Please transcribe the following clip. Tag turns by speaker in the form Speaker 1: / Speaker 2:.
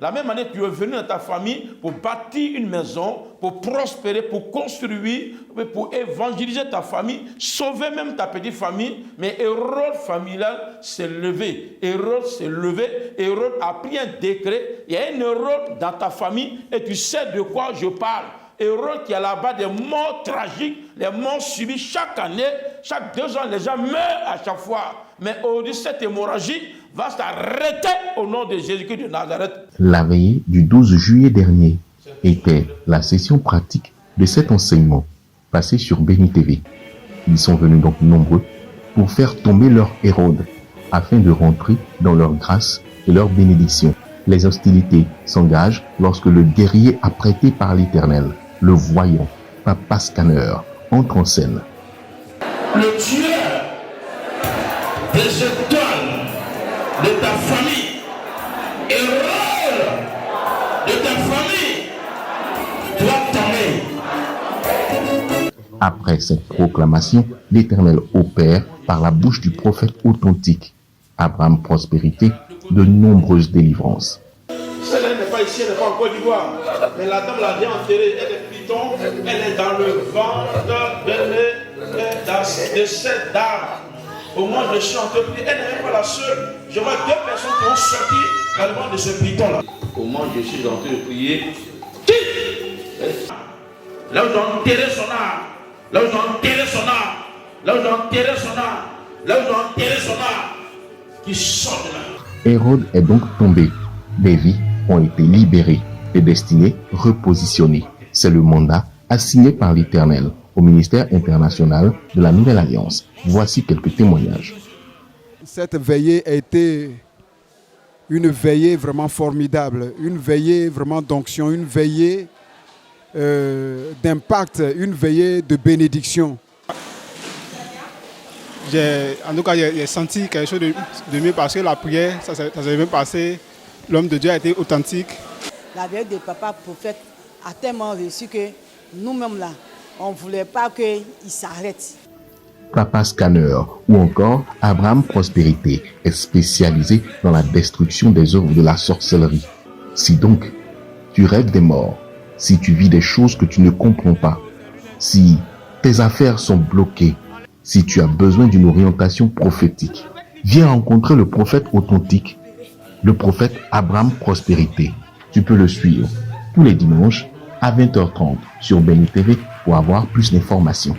Speaker 1: La même année, tu es venu dans ta famille pour bâtir une maison, pour prospérer, pour construire, pour évangéliser ta famille, sauver même ta petite famille. Mais Hérode familial s'est levé. Hérode s'est levé. Hérode a pris un décret. Il y a un Hérode dans ta famille et tu sais de quoi je parle. Hérode qui a là-bas des morts tragiques, les morts subies chaque année, chaque 2 ans, les gens meurent à chaque fois. Mais aujourd'hui, cette hémorragie va s'arrêter au nom de Jésus-Christ de Nazareth.
Speaker 2: La veillée du 12 juillet dernier était la session pratique de cet enseignement passé sur Béni TV. Ils sont venus donc nombreux pour faire tomber leur Hérode afin de rentrer dans leur grâce et leur bénédiction. Les hostilités s'engagent lorsque le guerrier apprêté par l'Éternel, le voyant, Papa Scanner, entre en scène.
Speaker 1: Le tueur des étoiles de ta famille, Hérode de ta famille, doit tomber.
Speaker 2: Après cette proclamation, l'Éternel opère par la bouche du prophète authentique, Abraham Prospérité, de nombreuses délivrances.
Speaker 1: Celle-là n'est pas ici, elle n'est pas en Côte d'Ivoire. Mais la dame l'a bien enterrée, elle est piton, elle est dans le ventre de cette dame. Au moins, je suis entrepris, elle n'est même pas la seule. Je vois 2 personnes qui ont sorti dans le ventre de ce piton-là. Au moins, je suis en train de prier. Là où j'ai enterré son âme, là où j'ai enterré son âme, là où j'ai enterré son âme, là où j'ai enterré son âme, qui sort de là.
Speaker 2: Hérode est donc tombé. Des vies ont été libérées, des destinées repositionnées. C'est le mandat assigné par l'Éternel au ministère international de la Nouvelle Alliance. Voici quelques témoignages.
Speaker 3: Cette veillée a été une veillée vraiment formidable, une veillée vraiment d'onction, une veillée d'impact, une veillée de bénédiction.
Speaker 4: En tout cas, j'ai senti quelque chose de mieux parce que la prière, ça s'est bien passé. L'homme de Dieu a été authentique.
Speaker 5: La veille de papa prophète a tellement réussi que nous-mêmes là, on ne voulait pas qu'il s'arrête.
Speaker 2: Papa Scanner ou encore Abraham Prospérité est spécialisé dans la destruction des œuvres de la sorcellerie. Si donc tu rêves des morts, si tu vis des choses que tu ne comprends pas, si tes affaires sont bloquées, si tu as besoin d'une orientation prophétique, viens rencontrer le prophète authentique, le prophète Abraham Prospérité. Tu peux le suivre tous les dimanches à 20h30 sur Béni TV pour avoir plus d'informations.